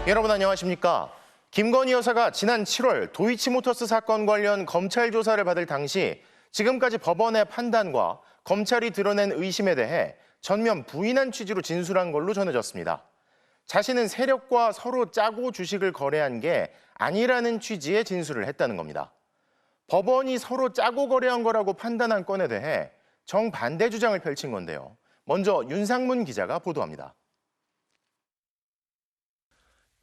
여러분 안녕하십니까? 김건희 여사가 지난 7월 도이치모터스 사건 관련 검찰 조사를 받을 당시 지금까지 법원의 판단과 검찰이 드러낸 의심에 대해 전면 부인한 취지로 진술한 걸로 전해졌습니다. 자신은 세력과 서로 짜고 주식을 거래한 게 아니라는 취지의 진술을 했다는 겁니다. 법원이 서로 짜고 거래한 거라고 판단한 건에 대해 정반대 주장을 펼친 건데요. 먼저 윤상문 기자가 보도합니다.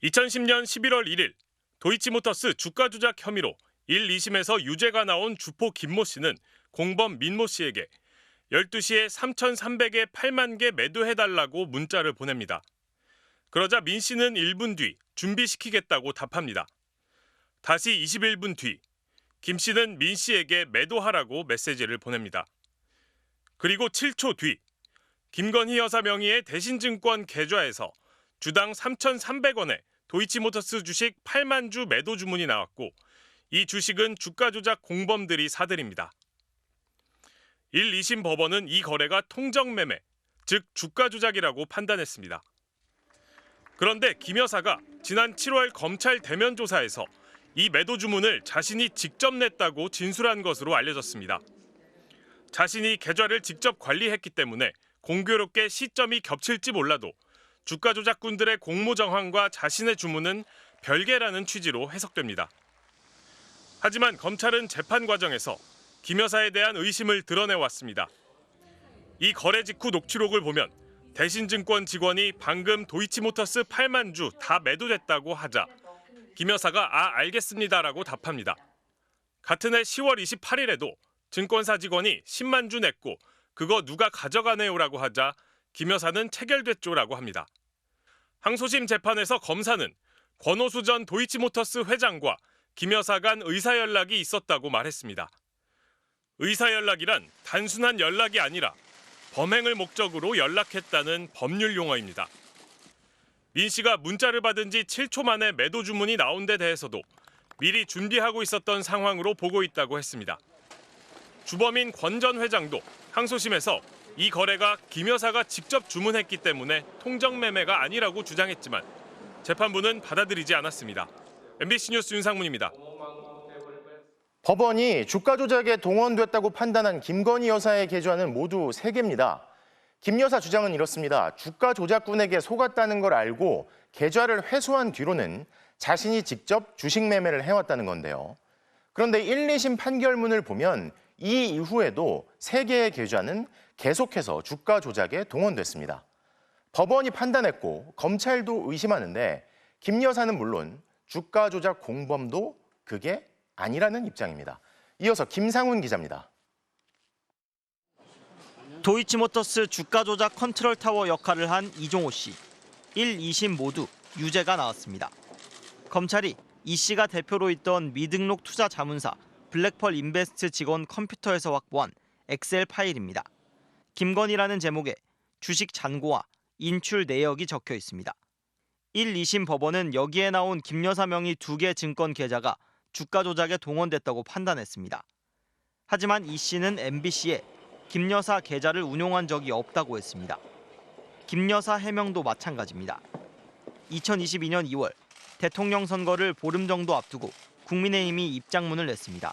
2010년 11월 1일 도이치모터스 주가 조작 혐의로 1, 2심에서 유죄가 나온 주포 김모 씨는 공범 민모 씨에게 12시에 3,300에 8만 개 매도해달라고 문자를 보냅니다. 그러자 민 씨는 1분 뒤 준비시키겠다고 답합니다. 다시 21분 뒤 김 씨는 민 씨에게 매도하라고 메시지를 보냅니다. 그리고 7초 뒤 김건희 여사 명의의 대신증권 계좌에서 주당 3,300원에 도이치모터스 주식 8만 주 매도 주문이 나왔고 이 주식은 주가 조작 공범들이 사들입니다. 1, 2심 법원은 이 거래가 통정매매, 즉 주가 조작이라고 판단했습니다. 그런데 김 여사가 지난 7월 검찰 대면 조사에서 이 매도 주문을 자신이 직접 냈다고 진술한 것으로 알려졌습니다. 자신이 계좌를 직접 관리했기 때문에 공교롭게 시점이 겹칠지 몰라도 주가 조작꾼들의 공모정황과 자신의 주문은 별개라는 취지로 해석됩니다. 하지만 검찰은 재판 과정에서 김 여사에 대한 의심을 드러내왔습니다. 이 거래 직후 녹취록을 보면 대신증권 직원이 방금 도이치모터스 8만 주 다 매도됐다고 하자 김 여사가 알겠습니다라고 답합니다. 같은 해 10월 28일에도 증권사 직원이 10만 주 냈고 그거 누가 가져가네요라고 하자 김 여사는 체결됐죠라고 합니다. 항소심 재판에서 검사는 권오수 전 도이치모터스 회장과 김 여사 간 의사 연락이 있었다고 말했습니다. 의사 연락이란 단순한 연락이 아니라 범행을 목적으로 연락했다는 법률 용어입니다. 민 씨가 문자를 받은 지 7초 만에 매도 주문이 나온 데 대해서도 미리 준비하고 있었던 상황으로 보고 있다고 했습니다. 주범인 권 전 회장도 항소심에서 이 거래가 김 여사가 직접 주문했기 때문에 통정매매가 아니라고 주장했지만 재판부는 받아들이지 않았습니다. MBC 뉴스 윤상문입니다. 법원이 주가 조작에 동원됐다고 판단한 김건희 여사의 계좌는 모두 3개입니다. 김 여사 주장은 이렇습니다. 주가 조작꾼에게 속았다는 걸 알고 계좌를 회수한 뒤로는 자신이 직접 주식 매매를 해왔다는 건데요. 그런데 1, 2심 판결문을 보면 이 이후에도 3개의 계좌는 계속해서 주가 조작에 동원됐습니다. 법원이 판단했고 검찰도 의심하는데 김 여사는 물론 주가 조작 공범도 그게 아니라는 입장입니다. 이어서 김상훈 기자입니다. 도이치모터스 주가 조작 컨트롤 타워 역할을 한 이종호 씨. 1, 2심 모두 유죄가 나왔습니다. 검찰이 이 씨가 대표로 있던 미등록 투자 자문사 블랙펄 인베스트 직원 컴퓨터에서 확보한 엑셀 파일입니다. 김건희라는 제목에 주식 잔고와 인출 내역이 적혀 있습니다. 1, 2심 법원은 여기에 나온 김 여사 명의 2개 증권 계좌가 주가 조작에 동원됐다고 판단했습니다. 하지만 이 씨는 MBC에 김 여사 계좌를 운용한 적이 없다고 했습니다. 김 여사 해명도 마찬가지입니다. 2022년 2월 대통령 선거를 보름 정도 앞두고 국민의힘이 입장문을 냈습니다.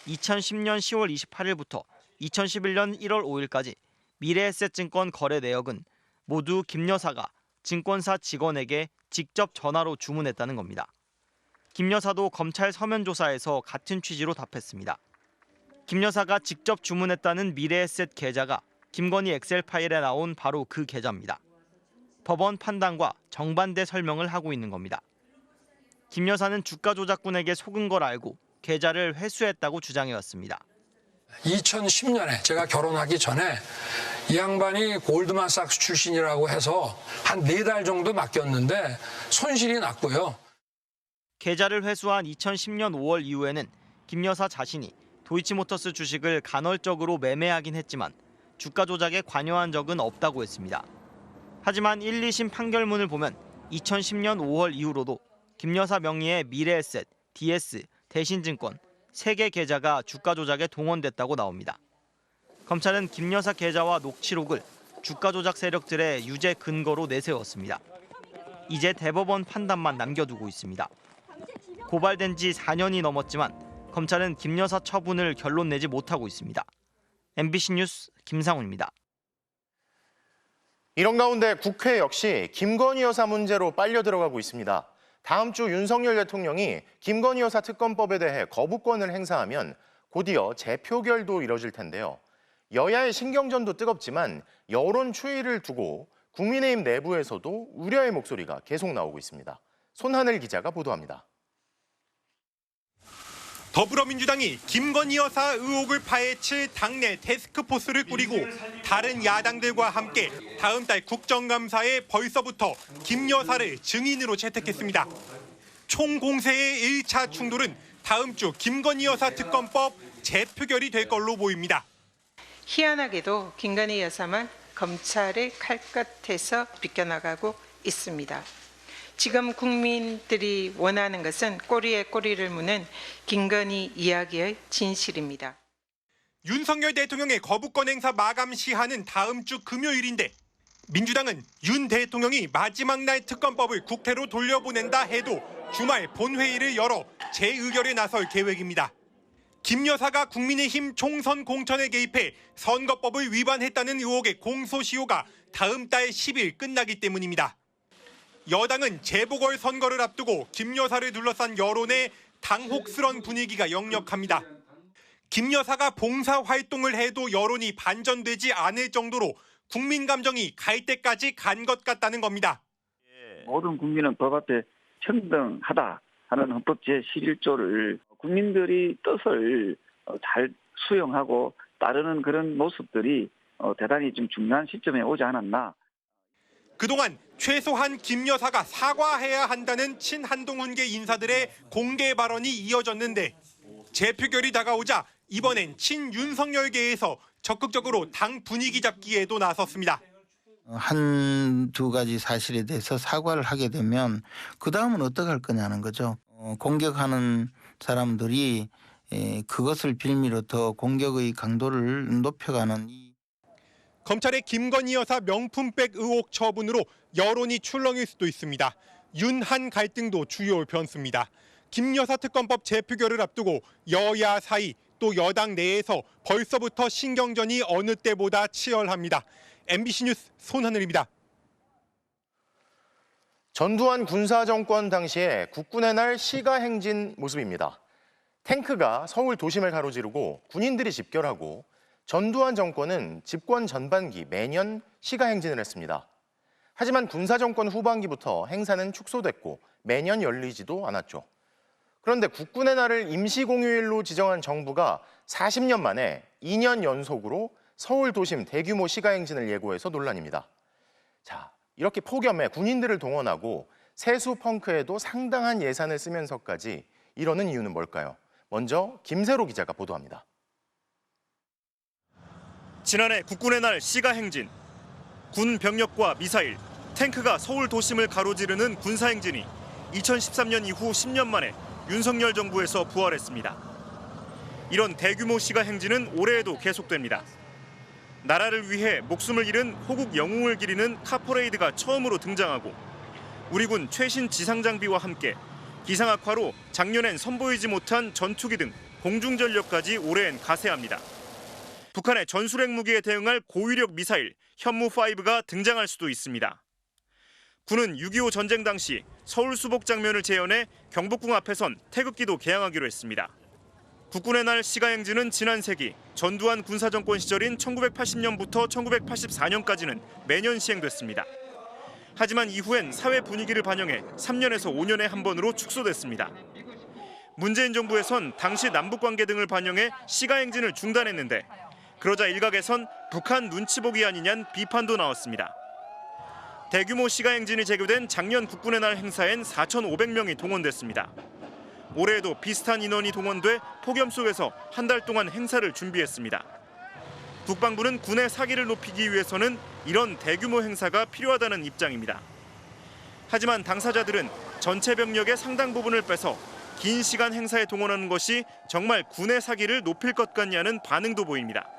2010년 10월 28일부터 2011년 1월 5일까지 미래에셋증권 거래 내역은 모두 김 여사가 증권사 직원에게 직접 전화로 주문했다는 겁니다. 김 여사도 검찰 서면 조사에서 같은 취지로 답했습니다. 김 여사가 직접 주문했다는 미래에셋 계좌가 김건희 엑셀 파일에 나온 바로 그 계좌입니다. 법원 판단과 정반대 설명을 하고 있는 겁니다. 김 여사는 주가 조작꾼에게 속은 걸 알고 계좌를 회수했다고 주장해왔습니다. 2010년에 제가 결혼하기 전에 이 양반이 골드만삭스 출신이라고 해서 한 4달 정도 맡겼는데 손실이 났고요. 계좌를 회수한 2010년 5월 이후에는 김 여사 자신이 도이치모터스 주식을 간헐적으로 매매하긴 했지만 주가 조작에 관여한 적은 없다고 했습니다. 하지만 1, 2심 판결문을 보면 2010년 5월 이후로도 김 여사 명의의 미래에셋, DS, 대신증권 3개 계좌가 주가 조작에 동원됐다고 나옵니다. 검찰은 김 여사 계좌와 녹취록을 주가 조작 세력들의 유죄 근거로 내세웠습니다. 이제 대법원 판단만 남겨두고 있습니다. 고발된 지 4년이 넘었지만 검찰은 김 여사 처분을 결론 내지 못하고 있습니다. MBC 뉴스 김상훈입니다. 이런 가운데 국회 역시 김건희 여사 문제로 빨려 들어가고 있습니다. 다음 주 윤석열 대통령이 김건희 여사 특검법에 대해 거부권을 행사하면 곧이어 재표결도 이뤄질 텐데요. 여야의 신경전도 뜨겁지만 여론 추이를 두고 국민의힘 내부에서도 우려의 목소리가 계속 나오고 있습니다. 손하늘 기자가 보도합니다. 더불어민주당이 김건희 여사 의혹을 파헤칠 당내 태스크포스를 꾸리고 다른 야당들과 함께 다음 달 국정감사에 벌써부터 김 여사를 증인으로 채택했습니다. 총공세의 1차 충돌은 다음 주 김건희 여사 특검법 재표결이 될 걸로 보입니다. 희한하게도 김건희 여사만 검찰의 칼끝에서 비껴나가고 있습니다. 지금 국민들이 원하는 것은 꼬리에 꼬리를 무는 김건희 이야기의 진실입니다. 윤석열 대통령의 거부권 행사 마감 시한은 다음 주 금요일인데 민주당은 윤 대통령이 마지막 날 특검법을 국회로 돌려보낸다 해도 주말 본회의를 열어 재의결에 나설 계획입니다. 김 여사가 국민의힘 총선 공천에 개입해 선거법을 위반했다는 의혹의 공소시효가 다음 달 10일 끝나기 때문입니다. 여당은 재보궐선거를 앞두고 김 여사를 둘러싼 여론에 당혹스런 분위기가 역력합니다. 김 여사가 봉사활동을 해도 여론이 반전되지 않을 정도로 국민 감정이 갈 때까지 간 것 같다는 겁니다. 모든 국민은 법 앞에 평등하다 하는 헌법 제11조를 국민들이 뜻을 잘 수용하고 따르는 그런 모습들이 대단히 좀 중요한 시점에 오지 않았나. 그동안 최소한 김 여사가 사과해야 한다는 친한동훈계 인사들의 공개 발언이 이어졌는데 재표결이 다가오자 이번엔 친윤석열계에서 적극적으로 당 분위기 잡기에도 나섰습니다. 한두 가지 사실에 대해서 사과를 하게 되면 그다음은 어떻게 할 거냐는 거죠. 공격하는 사람들이 그것을 빌미로 더 공격의 강도를 높여가는 검찰의 김건희 여사 명품백 의혹 처분으로 여론이 출렁일 수도 있습니다. 윤한 갈등도 주요 변수입니다. 김 여사 특검법 재표결을 앞두고 여야 사이 또 여당 내에서 벌써부터 신경전이 어느 때보다 치열합니다. MBC 뉴스 손하늘입니다. 전두환 군사정권 당시에 국군의 날 시가행진 모습입니다. 탱크가 서울 도심을 가로지르고 군인들이 집결하고 전두환 정권은 집권 전반기 매년 시가행진을 했습니다. 하지만 군사정권 후반기부터 행사는 축소됐고 매년 열리지도 않았죠. 그런데 국군의 날을 임시공휴일로 지정한 정부가 40년 만에 2년 연속으로 서울 도심 대규모 시가행진을 예고해서 논란입니다. 자, 이렇게 폭염에 군인들을 동원하고 세수 펑크에도 상당한 예산을 쓰면서까지 이러는 이유는 뭘까요? 먼저 김세로 기자가 보도합니다. 지난해 국군의 날 시가행진. 군 병력과 미사일, 탱크가 서울 도심을 가로지르는 군사행진이 2013년 이후 10년 만에 윤석열 정부에서 부활했습니다. 이런 대규모 시가행진은 올해에도 계속됩니다. 나라를 위해 목숨을 잃은 호국 영웅을 기리는 카퍼레이드가 처음으로 등장하고 우리 군 최신 지상 장비와 함께 기상 악화로 작년엔 선보이지 못한 전투기 등 공중전력까지 올해엔 가세합니다. 북한의 전술핵 무기에 대응할 고위력 미사일 현무5가 등장할 수도 있습니다. 군은 6.25 전쟁 당시 서울 수복 장면을 재현해 경복궁 앞에선 태극기도 개양하기로 했습니다. 국군의 날 시가행진은 지난 세기 전두환 군사정권 시절인 1980년부터 1984년까지는 매년 시행됐습니다. 하지만 이후엔 사회 분위기를 반영해 3년에서 5년에 한 번으로 축소됐습니다. 문재인 정부에선 당시 남북관계 등을 반영해 시가행진을 중단했는데 그러자 일각에선 북한 눈치 보기 아니냐는 비판도 나왔습니다. 대규모 시가행진이 재개된 작년 국군의 날 행사엔 4,500명이 동원됐습니다. 올해에도 비슷한 인원이 동원돼 폭염 속에서 한 달 동안 행사를 준비했습니다. 국방부는 군의 사기를 높이기 위해서는 이런 대규모 행사가 필요하다는 입장입니다. 하지만 당사자들은 전체 병력의 상당 부분을 빼서 긴 시간 행사에 동원하는 것이 정말 군의 사기를 높일 것 같냐는 반응도 보입니다.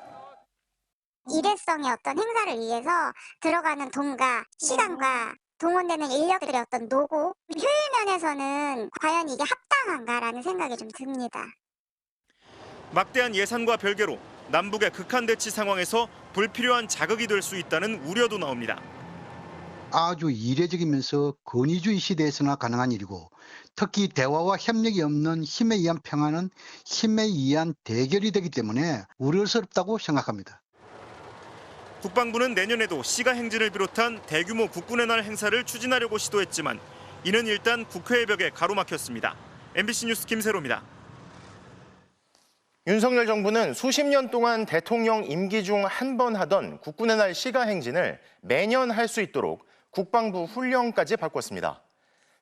일회성의 어떤 행사를 위해서 들어가는 돈과 시간과 동원되는 인력들의 어떤 노고, 효율 면에서는 과연 이게 합당한가라는 생각이 좀 듭니다. 막대한 예산과 별개로 남북의 극한 대치 상황에서 불필요한 자극이 될 수 있다는 우려도 나옵니다. 아주 이례적이면서 권위주의 시대에서나 가능한 일이고, 특히 대화와 협력이 없는 힘에 의한 평화는 힘에 의한 대결이 되기 때문에 우려스럽다고 생각합니다. 국방부는 내년에도 시가 행진을 비롯한 대규모 국군의 날 행사를 추진하려고 시도했지만 이는 일단 국회의 벽에 가로막혔습니다. MBC 뉴스 김세로입니다. 윤석열 정부는 수십 년 동안 대통령 임기 중 한 번 하던 국군의 날 시가 행진을 매년 할 수 있도록 국방부 훈령까지 바꿨습니다.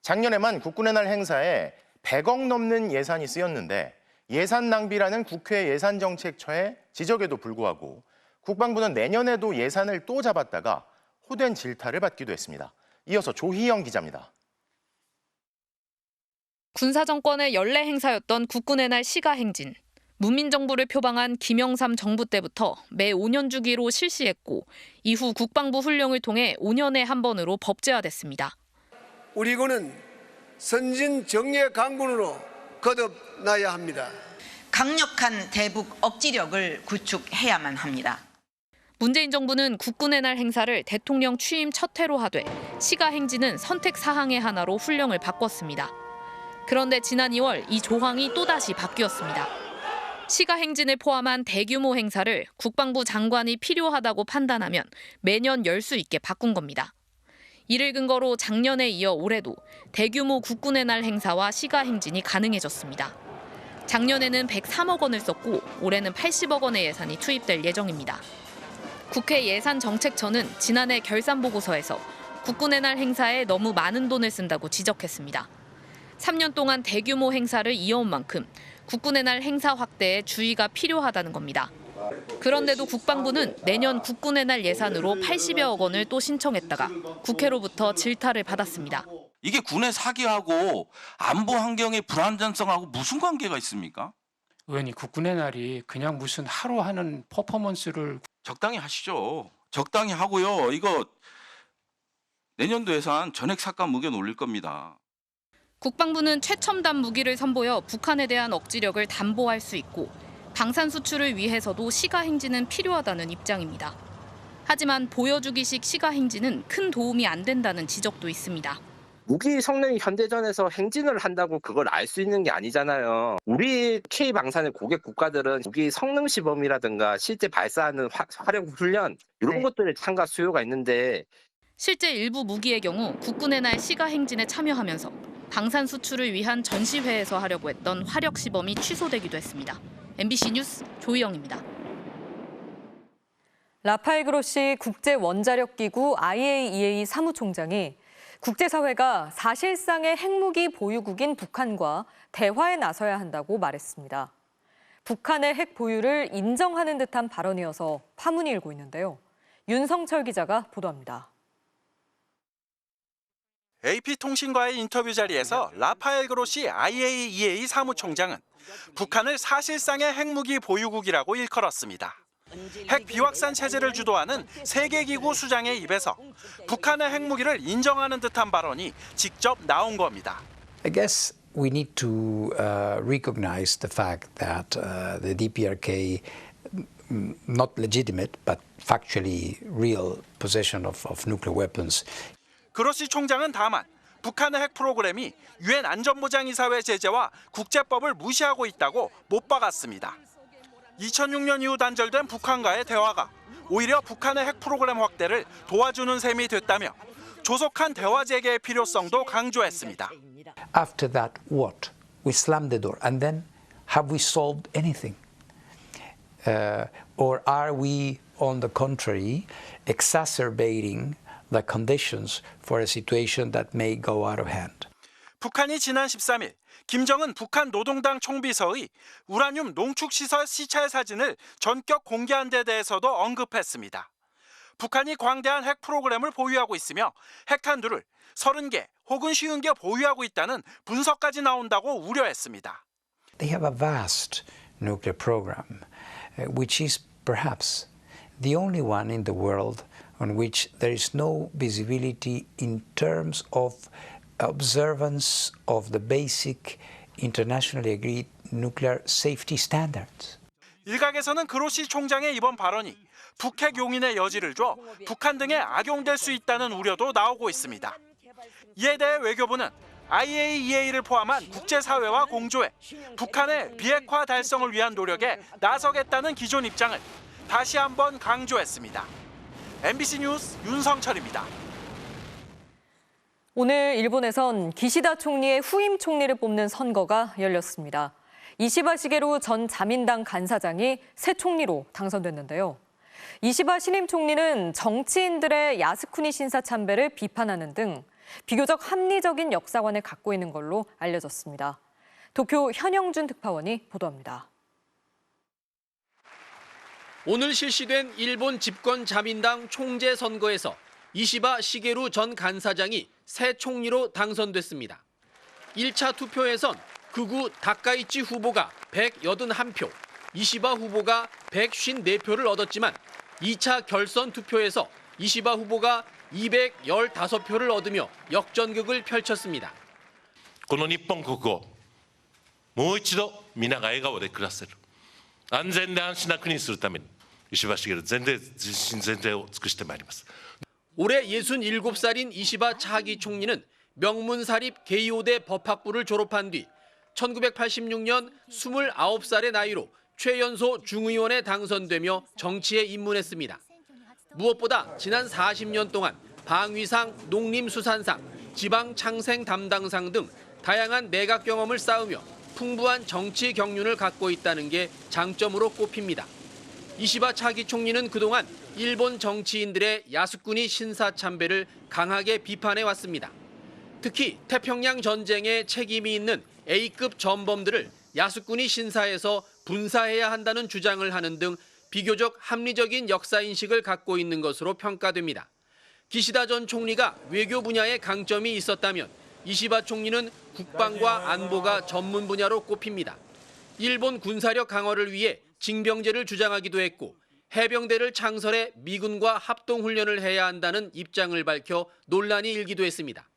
작년에만 국군의 날 행사에 100억 넘는 예산이 쓰였는데 예산 낭비라는 국회 예산정책처의 지적에도 불구하고 국방부는 내년에도 예산을 또 잡았다가 호된 질타를 받기도 했습니다. 이어서 조희영 기자입니다. 군사정권의 연례 행사였던 국군의 날 시가 행진. 문민정부를 표방한 김영삼 정부 때부터 매 5년 주기로 실시했고 이후 국방부 훈령을 통해 5년에 한 번으로 법제화됐습니다. 우리 군은 선진 정예 강군으로 거듭나야 합니다. 강력한 대북 억지력을 구축해야만 합니다. 문재인 정부는 국군의 날 행사를 대통령 취임 첫 해로 하되 시가 행진은 선택 사항의 하나로 훈령을 바꿨습니다. 그런데 지난 2월 이 조항이 또다시 바뀌었습니다. 시가 행진을 포함한 대규모 행사를 국방부 장관이 필요하다고 판단하면 매년 열 수 있게 바꾼 겁니다. 이를 근거로 작년에 이어 올해도 대규모 국군의 날 행사와 시가 행진이 가능해졌습니다. 작년에는 103억 원을 썼고 올해는 80억 원의 예산이 투입될 예정입니다. 국회 예산정책처는 지난해 결산보고서에서 국군의 날 행사에 너무 많은 돈을 쓴다고 지적했습니다. 3년 동안 대규모 행사를 이어온 만큼 국군의 날 행사 확대에 주의가 필요하다는 겁니다. 그런데도 국방부는 내년 국군의 날 예산으로 80여억 원을 또 신청했다가 국회로부터 질타를 받았습니다. 이게 군의 사기하고 안보 환경의 불안정성하고 무슨 관계가 있습니까? 의원이 국군의 날이 그냥 무슨 하루 하는 퍼포먼스를 적당히 하시죠. 적당히 하고요. 이거 내년도 예산 전액 삭감 의견 올릴 겁니다. 국방부는 최첨단 무기를 선보여 북한에 대한 억지력을 담보할 수 있고 방산 수출을 위해서도 시가 행진은 필요하다는 입장입니다. 하지만 보여주기식 시가 행진은 큰 도움이 안 된다는 지적도 있습니다. 무기 성능이 현대전에서 행진을 한다고 그걸 알 수 있는 게 아니잖아요. 우리 K방산의 고객 국가들은 무기 성능 시범이라든가 실제 발사하는 활용 훈련 이런 것들에 참가 수요가 있는데 실제 일부 무기의 경우 국군의 날 시가 행진에 참여하면서 방산 수출을 위한 전시회에서 하려고 했던 화력 시범이 취소되기도 했습니다. MBC 뉴스 조희영입니다. 라파엘 그로시 국제원자력기구 IAEA 사무총장이 국제사회가 사실상의 핵무기 보유국인 북한과 대화에 나서야 한다고 말했습니다. 북한의 핵 보유를 인정하는 듯한 발언이어서 파문이 일고 있는데요. 윤성철 기자가 보도합니다. AP통신과의 인터뷰 자리에서 라파엘 그로시 IAEA 사무총장은 북한을 사실상의 핵무기 보유국이라고 일컬었습니다. 핵 비확산 체제를 주도하는 세계기구 수장의 입에서 북한의 핵무기를 인정하는 듯한 발언이 직접 나온 겁니다. I guess we need to recognize the fact that the DPRK not legitimate but factually real possession of nuclear weapons. 그로시 총장은 다만 북한의 핵 프로그램이 유엔 안전보장이사회 제재와 국제법을 무시하고 있다고 못 박았습니다. 2006년 이후 단절된 북한과의 대화가 오히려 북한의 핵 프로그램 확대를 도와주는 셈이 됐다며 조속한 대화 재개의 필요성도 강조했습니다. After that, what? We slammed the door, and then have we solved anything? Or are we, on the contrary, exacerbating the conditions for a situation that may go out of hand? 북한이 지난 13일 김정은 북한 노동당 총비서의 우라늄 농축시설 시찰 사진을 전격 공개한 데 대해서도 언급했습니다. 북한이 광대한 핵 프로그램을 보유하고 있으며 핵탄두를 30개 혹은 50개 보유하고 있다는 분석까지 나온다고 우려했습니다. They have a vast nuclear program, which is perhaps the only one in the world on which there is no visibility in terms of observance of the basic internationally agreed nuclear safety standards. 일각에서는 그로시 총장의 이번 발언이 북핵 용인의 여지를 줘 북한 등에 악용될 수 있다는 우려도 나오고 있습니다. 이에 대해 외교부는 IAEA를 포함한 국제사회와 공조해 북한의 비핵화 달성을 위한 노력에 나서겠다는 기존 입장을 다시 한번 강조했습니다. MBC 뉴스 윤성철입니다. 오늘 일본에선 기시다 총리의 후임 총리를 뽑는 선거가 열렸습니다. 이시바 시게루 전 자민당 간사장이 새 총리로 당선됐는데요. 이시바 신임 총리는 정치인들의 야스쿠니 신사 참배를 비판하는 등 비교적 합리적인 역사관을 갖고 있는 걸로 알려졌습니다. 도쿄 현영준 특파원이 보도합니다. 오늘 실시된 일본 집권 자민당 총재 선거에서 이시바 시게루 전 간사장이 새 총리로 당선됐습니다. 1차 투표에선 극우 다카이치 후보가 181표, 이시바 후보가 154표를 얻었지만 2차 결선 투표에서 이시바 후보가 215표를 얻으며 역전극을 펼쳤습니다. この日本国をもう一度皆が笑顔で暮らせる安全で安心な国にするために石破茂全身全霊を尽くしてまいります。 올해 67살인 이시바 차기 총리는 명문사립 게이오대 법학부를 졸업한 뒤 1986년 29살의 나이로 최연소 중의원에 당선되며 정치에 입문했습니다. 무엇보다 지난 40년 동안 방위상, 농림수산상, 지방창생 담당상 등 다양한 내각 경험을 쌓으며 풍부한 정치 경륜을 갖고 있다는 게 장점으로 꼽힙니다. 이시바 차기 총리는 그동안 일본 정치인들의 야스쿠니 신사 참배를 강하게 비판해왔습니다. 특히 태평양 전쟁에 책임이 있는 A급 전범들을 야스쿠니 신사에서 분사해야 한다는 주장을 하는 등 비교적 합리적인 역사인식을 갖고 있는 것으로 평가됩니다. 기시다 전 총리가 외교 분야에 강점이 있었다면 이시바 총리는 국방과 안보가 전문 분야로 꼽힙니다. 일본 군사력 강화를 위해 징병제를 주장하기도 했고 해병대를 창설해 미군과 합동훈련을 해야 한다는 입장을 밝혀 논란이 일기도 했습니다.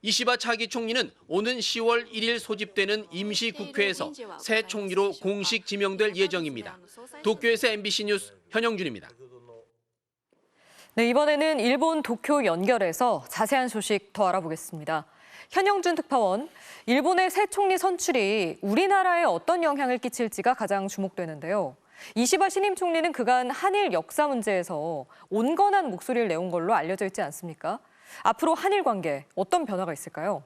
이시바 차기 총리는 오는 10월 1일 소집되는 임시국회에서 새 총리로 공식 지명될 예정입니다. 도쿄에서 MBC 뉴스 현영준입니다. 네, 이번에는 일본 도쿄 연결해서 자세한 소식 더 알아보겠습니다. 현영준 특파원, 일본의 새 총리 선출이 우리나라에 어떤 영향을 끼칠지가 가장 주목되는데요. 이시바 신임 총리는 그간 한일 역사 문제에서 온건한 목소리를 내온 걸로 알려져 있지 않습니까? 앞으로 한일 관계 어떤 변화가 있을까요?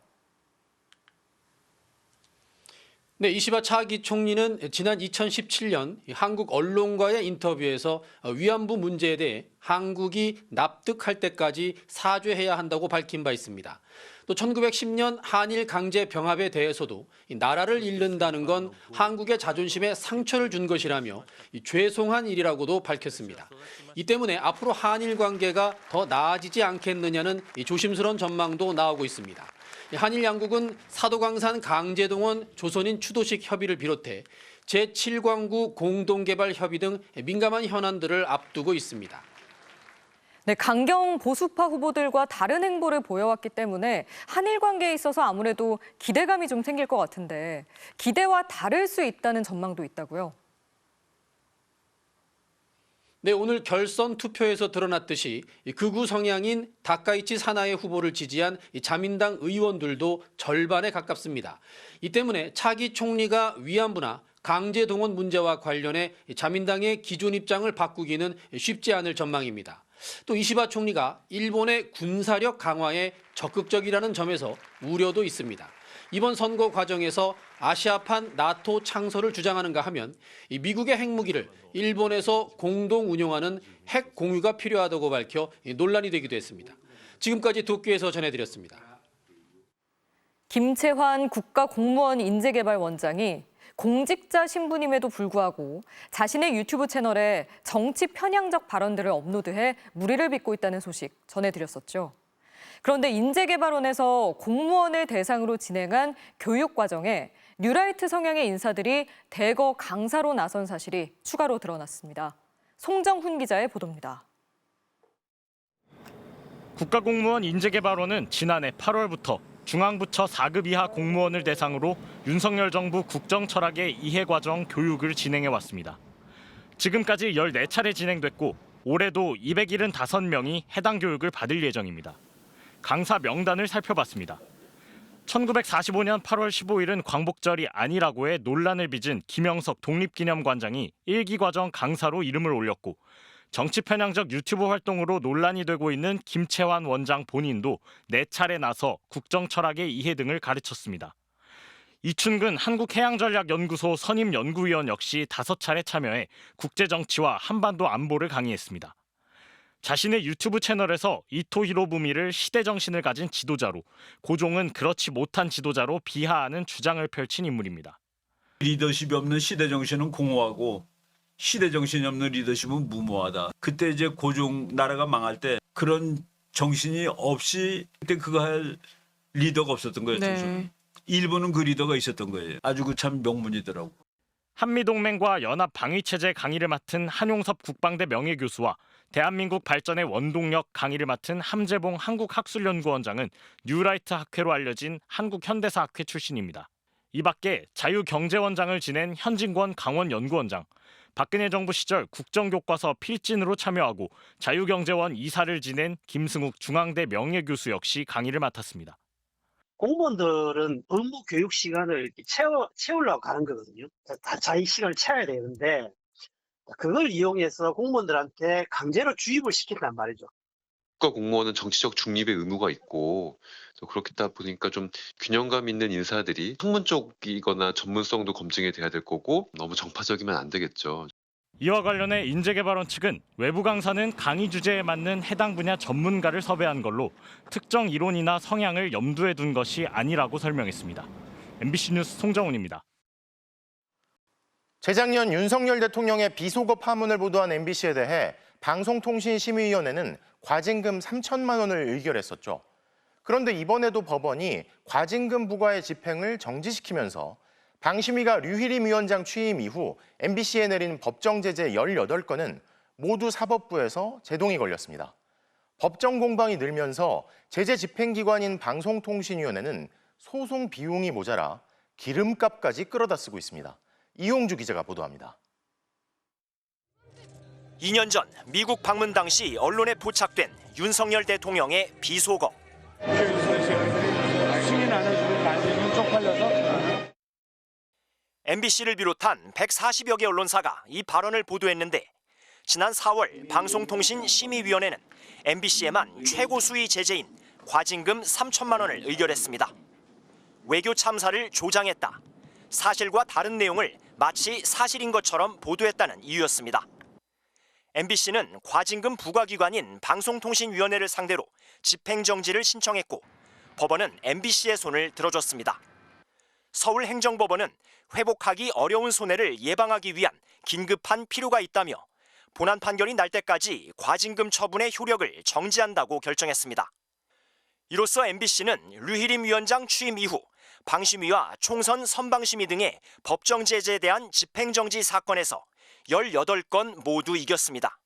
네, 이시바 차기 총리는 지난 2017년 한국 언론과의 인터뷰에서 위안부 문제에 대해 한국이 납득할 때까지 사죄해야 한다고 밝힌 바 있습니다. 또 1910년 한일 강제 병합에 대해서도 나라를 잃는다는 건 한국의 자존심에 상처를 준 것이라며 죄송한 일이라고도 밝혔습니다. 이 때문에 앞으로 한일 관계가 더 나아지지 않겠느냐는 조심스러운 전망도 나오고 있습니다. 한일 양국은 사도광산 강제동원 조선인 추도식 협의를 비롯해 제7광구 공동개발 협의 등 민감한 현안들을 앞두고 있습니다. 네, 강경 보수파 후보들과 다른 행보를 보여왔기 때문에 한일 관계에 있어서 아무래도 기대감이 좀 생길 것 같은데 기대와 다를 수 있다는 전망도 있다고요? 네, 오늘 결선 투표에서 드러났듯이 극우 성향인 다카이치 사나에 후보를 지지한 자민당 의원들도 절반에 가깝습니다. 이 때문에 차기 총리가 위안부나 강제 동원 문제와 관련해 자민당의 기존 입장을 바꾸기는 쉽지 않을 전망입니다. 또 이시바 총리가 일본의 군사력 강화에 적극적이라는 점에서 우려도 있습니다. 이번 선거 과정에서 아시아판 나토 창설을 주장하는가 하면 미국의 핵무기를 일본에서 공동 운용하는 핵 공유가 필요하다고 밝혀 논란이 되기도 했습니다. 지금까지 도쿄에서 전해드렸습니다. 김채환 국가공무원 인재개발원장이 공직자 신분임에도 불구하고 자신의 유튜브 채널에 정치 편향적 발언들을 업로드해 물의를 빚고 있다는 소식 전해드렸었죠. 그런데 인재개발원에서 공무원을 대상으로 진행한 교육 과정에 뉴라이트 성향의 인사들이 대거 강사로 나선 사실이 추가로 드러났습니다. 송정훈 기자의 보도입니다. 국가공무원 인재개발원은 지난해 8월부터 중앙부처 4급 이하 공무원을 대상으로 윤석열 정부 국정철학의 이해과정 교육을 진행해왔습니다. 지금까지 14차례 진행됐고 올해도 275명이 해당 교육을 받을 예정입니다. 강사 명단을 살펴봤습니다. 1945년 8월 15일은 광복절이 아니라고의 논란을 빚은 김영석 독립기념관장이 1기 과정 강사로 이름을 올렸고 정치 편향적 유튜브 활동으로 논란이 되고 있는 김채환 원장 본인도 4차례 나서 국정철학의 이해 등을 가르쳤습니다. 이춘근 한국해양전략연구소 선임연구위원 역시 5차례 참여해 국제정치와 한반도 안보를 강의했습니다. 자신의 유튜브 채널에서 이토 히로부미를 시대정신을 가진 지도자로, 고종은 그렇지 못한 지도자로 비하하는 주장을 펼친 인물입니다. 리더십이 없는 시대정신은 공허하고 시대정신이 없는 리더십은 무모하다. 그때 이제 고종 나라가 망할 때 그런 정신이 없이 그때 그거 할 리더가 없었던 거예요. 네. 일본은 그 리더가 있었던 거예요. 아주 그 참 명문이더라고. 한미동맹과 연합방위체제 강의를 맡은 한용섭 국방대 명예교수와 대한민국 발전의 원동력 강의를 맡은 함재봉 한국학술연구원장은 뉴라이트 학회로 알려진 한국현대사학회 출신입니다. 이 밖에 자유경제원장을 지낸 현진권 강원연구원장, 박근혜 정부 시절 국정교과서 필진으로 참여하고 자유경제원 이사를 지낸 김승욱 중앙대 명예교수 역시 강의를 맡았습니다. 공무원들은 업무 교육 시간을 채우려고 가는 거거든요. 다 자기 시간을 채워야 되는데 그걸 이용해서 공무원들한테 강제로 주입을 시킨단 말이죠. 국가 공무원은 정치적 중립의 의무가 있고 또 그렇다 보니까 좀 균형감 있는 인사들이 학문적이거나 전문성도 검증이 돼야 될 거고 너무 정파적이면 안 되겠죠. 이와 관련해 인재개발원 측은 외부 강사는 강의 주제에 맞는 해당 분야 전문가를 섭외한 걸로 특정 이론이나 성향을 염두에 둔 것이 아니라고 설명했습니다. MBC 뉴스 송정훈입니다. 재작년 윤석열 대통령의 비속어 파문을 보도한 MBC에 대해 방송통신심의위원회는 과징금 3천만 원을 의결했었죠. 그런데 이번에도 법원이 과징금 부과의 집행을 정지시키면서 방심위가 류희림 위원장 취임 이후 MBC에 내린 법정 제재 18건은 모두 사법부에서 제동이 걸렸습니다. 법정 공방이 늘면서 제재 집행기관인 방송통신위원회는 소송 비용이 모자라 기름값까지 끌어다 쓰고 있습니다. 이용주 기자가 보도합니다. 2년 전 미국 방문 당시 언론에 포착된 윤석열 대통령의 비속어. 승인 안 해주고 만지면 쪽팔려서. MBC를 비롯한 140여 개 언론사가 이 발언을 보도했는데 지난 4월 방송통신심의위원회는 MBC에만 최고 수위 제재인 과징금 3천만 원을 의결했습니다. 외교 참사를 조장했다. 사실과 다른 내용을 마치 사실인 것처럼 보도했다는 이유였습니다. MBC는 과징금 부과기관인 방송통신위원회를 상대로 집행정지를 신청했고 법원은 MBC의 손을 들어줬습니다. 서울행정법원은 회복하기 어려운 손해를 예방하기 위한 긴급한 필요가 있다며 본안 판결이 날 때까지 과징금 처분의 효력을 정지한다고 결정했습니다. 이로써 MBC는 류희림 위원장 취임 이후 방심위와 총선 선방심위 등의 법정 제재에 대한 집행정지 사건에서 18건 모두 이겼습니다.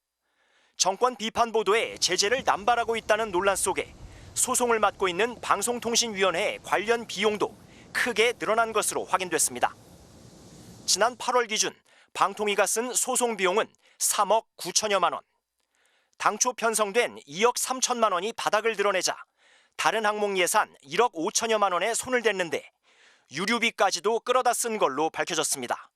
정권 비판 보도에 제재를 남발하고 있다는 논란 속에 소송을 맡고 있는 방송통신위원회의 관련 비용도 크게 늘어난 것으로 확인됐습니다. 지난 8월 기준 방통위가 쓴 소송 비용은 3억 9천여만 원. 당초 편성된 2억 3천만 원이 바닥을 드러내자 다른 항목 예산 1억 5천여만 원에 손을 댔는데 유류비까지도 끌어다 쓴 걸로 밝혀졌습니다.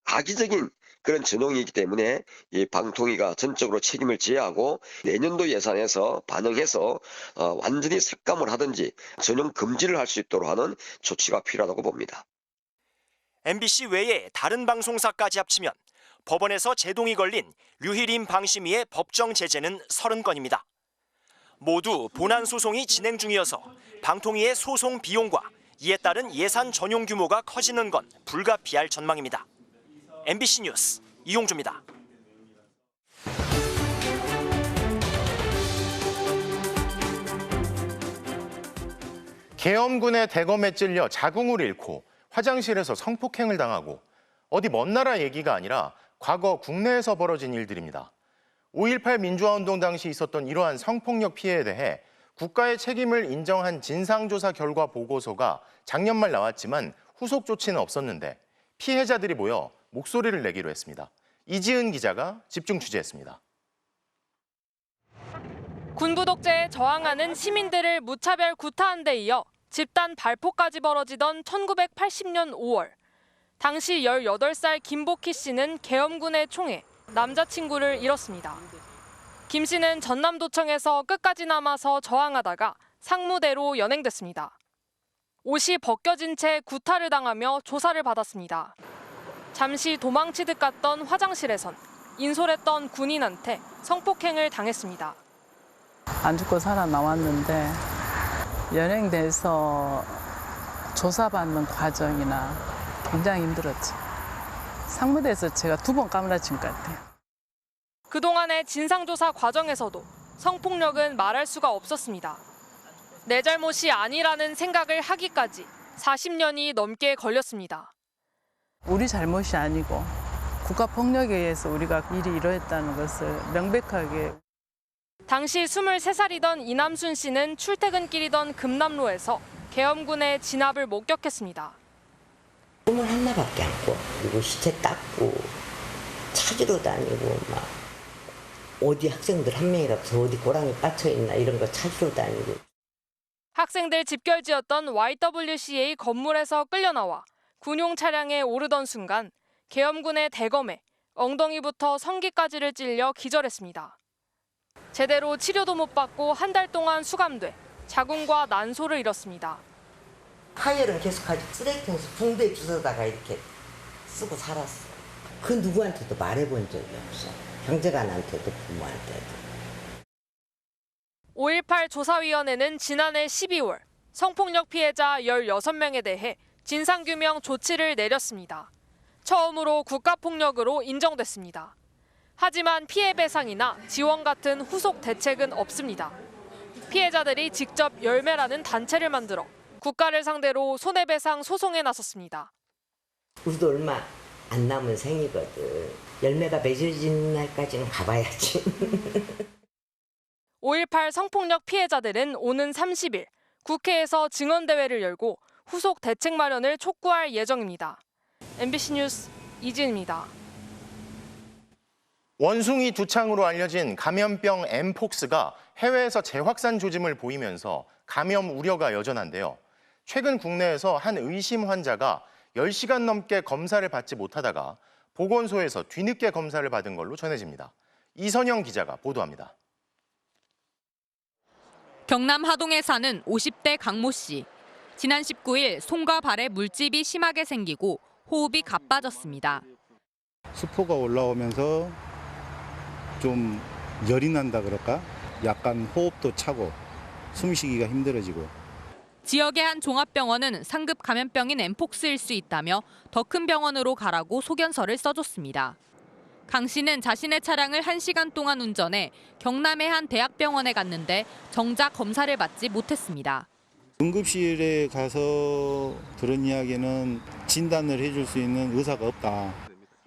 악의적인 그런 전용이기 때문에 이 방통위가 전적으로 책임을 져야 하고 내년도 예산에서 반영해서 완전히 삭감을 하든지 전용 금지를 할 수 있도록 하는 조치가 필요하다고 봅니다. MBC 외에 다른 방송사까지 합치면 법원에서 제동이 걸린 류희림 방심위의 법정 제재는 30건입니다. 모두 본안 소송이 진행 중이어서 방통위의 소송 비용과 이에 따른 예산 전용 규모가 커지는 건 불가피할 전망입니다. MBC 뉴스 이용주입니다. 계엄군의 대검에 찔려 자궁을 잃고 화장실에서 성폭행을 당하고 어디 먼 나라 얘기가 아니라 과거 국내에서 벌어진 일들입니다. 5.18 민주화운동 당시 있었던 이러한 성폭력 피해에 대해 국가의 책임을 인정한 진상조사 결과 보고서가 작년 말 나왔지만 후속 조치는 없었는데 피해자들이 모여 목소리를 내기로 했습니다. 이지은 기자가 집중 취재했습니다. 군부 독재에 저항하는 시민들을 무차별 구타한 데 이어 집단 발포까지 벌어지던 1980년 5월. 당시 18살 김복희 씨는 계엄군의 총에 남자친구를 잃었습니다. 김 씨는 전남도청에서 끝까지 남아서 저항하다가 상무대로 연행됐습니다. 옷이 벗겨진 채 구타를 당하며 조사를 받았습니다. 잠시 도망치듯 갔던 화장실에선 인솔했던 군인한테 성폭행을 당했습니다. 안 죽고 살아나왔는데 연행돼서 조사받는 과정이나 굉장히 힘들었죠. 상무대에서 제가 2번 까무라친 것 같아요. 그동안의 진상조사 과정에서도 성폭력은 말할 수가 없었습니다. 내 잘못이 아니라는 생각을 하기까지 40년이 넘게 걸렸습니다. 우리 잘못이 아니고 국가폭력에 의해서 우리가 일이 이러했다는 것을 명백하게. 당시 23살이던 이남순 씨는 출퇴근길이던 금남로에서 계엄군의 진압을 목격했습니다. 꿈을 하나밖에 안 꿔. 그리고 시체 닦고 찾으러 다니고 막 어디 학생들 한 명이라도 어디 고랑이 빠져있나 이런 거 찾으러 다니고. 학생들 집결지였던 YWCA 건물에서 끌려나와 군용 차량에 오르던 순간 계엄군의 대검에 엉덩이부터 성기까지를 찔려 기절했습니다. 제대로 치료도 못 받고 한 달 동안 수감돼 자궁과 난소를 잃었습니다. 하혈은 계속하지 쓰레기통에서 붕대 주워다가 이렇게 쓰고 살았어. 그 누구한테도 말해본 적이 없어. 형제간한테도 부모한테도. 5.18 조사위원회는 지난해 12월 성폭력 피해자 16명에 대해 진상규명 조치를 내렸습니다. 처음으로 국가폭력으로 인정됐습니다. 하지만 피해 배상이나 지원 같은 후속 대책은 없습니다. 피해자들이 직접 열매라는 단체를 만들어 국가를 상대로 손해배상 소송에 나섰습니다. 우리도 얼마 안 남은 생이거든. 열매가 맺어지는 날까지는 가봐야지. 5.18 성폭력 피해자들은 오는 30일 국회에서 증언대회를 열고 후속 대책 마련을 촉구할 예정입니다. MBC 뉴스 이진입니다. 원숭이 두창으로 알려진 감염병 엠폭스가 해외에서 재확산 조짐을 보이면서 감염 우려가 여전한데요. 최근 국내에서 한 의심 환자가 10시간 넘게 검사를 받지 못하다가 보건소에서 뒤늦게 검사를 받은 걸로 전해집니다. 이선영 기자가 보도합니다. 경남 하동에 사는 50대 강모 씨. 지난 19일 손과 발에 물집이 심하게 생기고 호흡이 가빠졌습니다. 수포가 올라오면서 좀 열이 난다 그럴까? 약간 호흡도 차고 숨쉬기가 힘들어지고. 지역의 한 종합병원은 상급 감염병인 엠폭스일 수 있다며 더 큰 병원으로 가라고 소견서를 써줬습니다. 강 씨는 자신의 차량을 1시간 동안 운전해 경남의 한 대학병원에 갔는데 정작 검사를 받지 못했습니다. 응급실에 가서 들은 이야기는 진단을 해줄 수 있는 의사가 없다.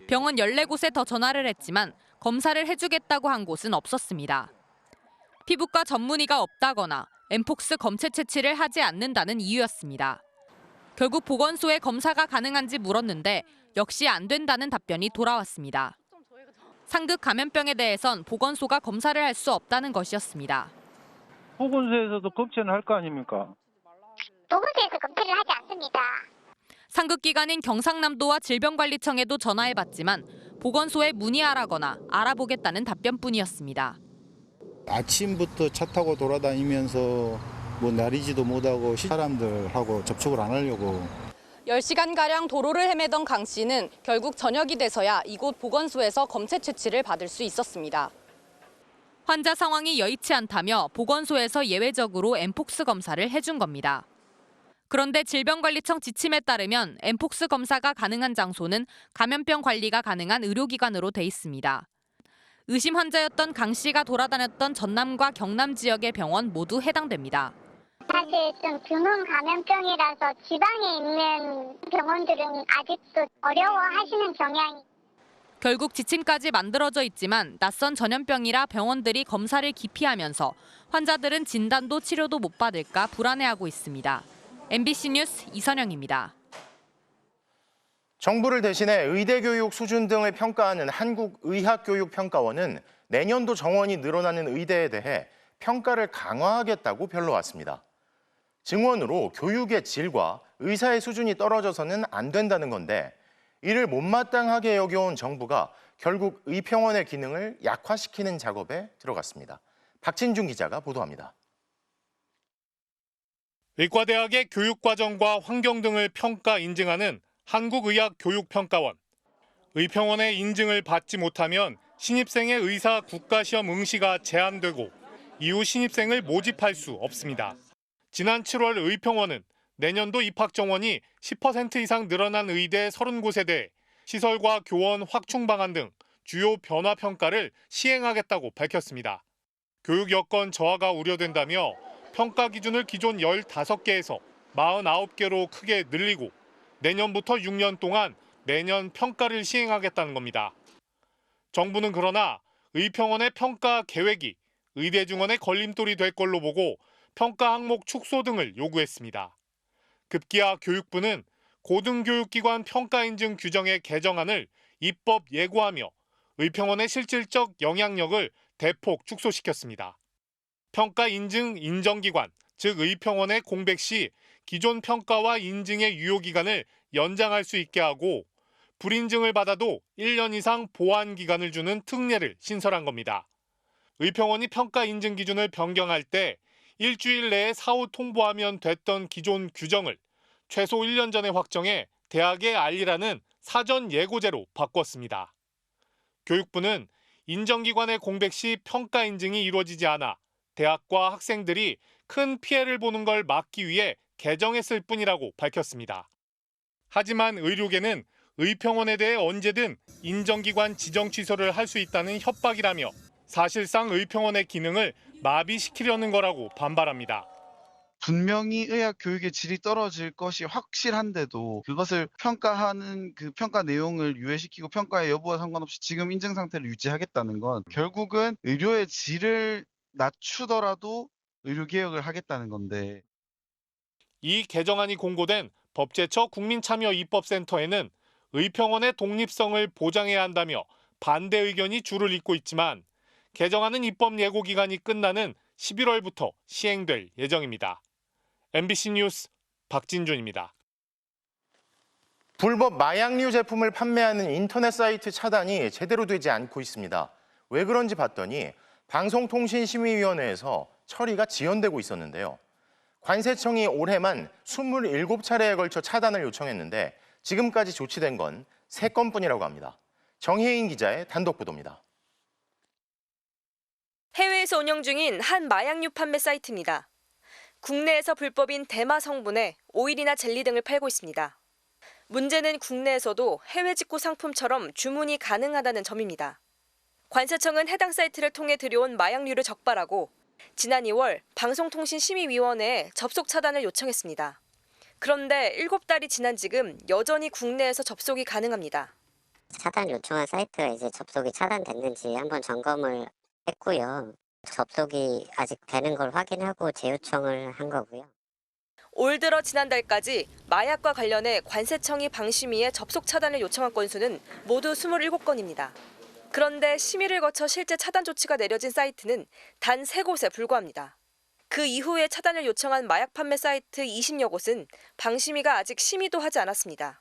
병원 14곳에 더 전화를 했지만 검사를 해주겠다고 한 곳은 없었습니다. 피부과 전문의가 없다거나 엠폭스 검체 채취를 하지 않는다는 이유였습니다. 결국 보건소에 검사가 가능한지 물었는데 역시 안 된다는 답변이 돌아왔습니다. 상급 감염병에 대해선 보건소가 검사를 할 수 없다는 것이었습니다. 보건소에서도 검체는 할 거 아닙니까? 보건소에서 검체를 하지 않습니다. 상급 기관인 경상남도와 질병관리청에도 전화해봤지만 보건소에 문의하라거나 알아보겠다는 답변뿐이었습니다. 아침부터 차 타고 돌아다니면서 뭐 나리지도 못하고 사람들하고 접촉을 안 하려고. 10시간가량 도로를 헤매던 강 씨는 결국 저녁이 돼서야 이곳 보건소에서 검체 채취를 받을 수 있었습니다. 환자 상황이 여의치 않다며 보건소에서 예외적으로 엠폭스 검사를 해준 겁니다. 그런데 질병관리청 지침에 따르면 엠폭스 검사가 가능한 장소는 감염병 관리가 가능한 의료기관으로 돼 있습니다. 의심 환자였던 강 씨가 돌아다녔던 전남과 경남 지역의 병원 모두 해당됩니다. 사실 좀 드문 감염병이라서 지방에 있는 병원들은 아직도 어려워하시는 경향이. 결국 지침까지 만들어져 있지만 낯선 전염병이라 병원들이 검사를 기피하면서 환자들은 진단도 치료도 못 받을까 불안해하고 있습니다. MBC 뉴스 이선영입니다. 정부를 대신해 의대 교육 수준 등을 평가하는 한국의학교육평가원은 내년도 정원이 늘어나는 의대에 대해 평가를 강화하겠다고 변론했습니다. 증원으로 교육의 질과 의사의 수준이 떨어져서는 안 된다는 건데 이를 못마땅하게 여겨온 정부가 결국 의평원의 기능을 약화시키는 작업에 들어갔습니다. 박진중 기자가 보도합니다. 의과대학의 교육과정과 환경 등을 평가 인증하는 한국의학교육평가원. 의평원의 인증을 받지 못하면 신입생의 의사 국가시험 응시가 제한되고 이후 신입생을 모집할 수 없습니다. 지난 7월 의평원은 내년도 입학 정원이 10% 이상 늘어난 의대 30곳에 대해 시설과 교원 확충 방안 등 주요 변화 평가를 시행하겠다고 밝혔습니다. 교육 여건 저하가 우려된다며 평가 기준을 기존 15개에서 49개로 크게 늘리고 내년부터 6년 동안 매년 평가를 시행하겠다는 겁니다. 정부는 그러나 의평원의 평가 계획이 의대 증원의 걸림돌이 될 걸로 보고 평가 항목 축소 등을 요구했습니다. 급기야 교육부는 고등교육기관 평가 인증 규정의 개정안을 입법 예고하며 의평원의 실질적 영향력을 대폭 축소시켰습니다. 평가 인증 인정기관, 즉 의평원의 공백 시 기존 평가와 인증의 유효기간을 연장할 수 있게 하고 불인증을 받아도 1년 이상 보완 기간을 주는 특례를 신설한 겁니다. 의평원이 평가 인증 기준을 변경할 때 일주일 내에 사후 통보하면 됐던 기존 규정을 최소 1년 전에 확정해 대학에 알리라는 사전 예고제로 바꿨습니다. 교육부는 인정기관의 공백 시 평가 인증이 이루어지지 않아 대학과 학생들이 큰 피해를 보는 걸 막기 위해 개정했을 뿐이라고 밝혔습니다. 하지만 의료계는 의평원에 대해 언제든 인정기관 지정 취소를 할 수 있다는 협박이라며 사실상 의평원의 기능을 마비시키려는 거라고 반발합니다. 분명히 의학 교육의 질이 떨어질 것이 확실한데도 그것을 평가하는 그 평가 내용을 유예시키고 평가의 여부와 상관없이 지금 인증 상태를 유지하겠다는 건 결국은 의료의 질을 낮추더라도 의료개혁을 하겠다는 건데. 이 개정안이 공고된 법제처 국민참여입법센터에는 의평원의 독립성을 보장해야 한다며 반대 의견이 줄을 잇고 있지만 개정안은 입법 예고 기간이 끝나는 11월부터 시행될 예정입니다. MBC 뉴스 박진준입니다. 불법 마약류 제품을 판매하는 인터넷 사이트 차단이 제대로 되지 않고 있습니다. 왜 그런지 봤더니 방송통신심의위원회에서 처리가 지연되고 있었는데요. 관세청이 올해만 27차례에 걸쳐 차단을 요청했는데 지금까지 조치된 건 3건뿐이라고 합니다. 정혜인 기자의 단독 보도입니다. 해외에서 운영 중인 한 마약류 판매 사이트입니다. 국내에서 불법인 대마 성분에 오일이나 젤리 등을 팔고 있습니다. 문제는 국내에서도 해외 직구 상품처럼 주문이 가능하다는 점입니다. 관세청은 해당 사이트를 통해 들여온 마약류를 적발하고 지난 2월 방송통신심의위원회에 접속 차단을 요청했습니다. 그런데 7달이 지난 지금 여전히 국내에서 접속이 가능합니다. 차단 요청한 사이트가 이제 접속이 차단됐는지 한번 점검을 했고요. 접속이 아직 되는 걸 확인하고 재요청을 한 거고요. 올 들어 지난달까지 마약과 관련해 관세청이 방심위에 접속 차단을 요청한 건수는 모두 27건입니다. 그런데 심의를 거쳐 실제 차단 조치가 내려진 사이트는 단 3곳에 불과합니다. 그 이후에 차단을 요청한 마약 판매 사이트 20여 곳은 방심위가 아직 심의도 하지 않았습니다.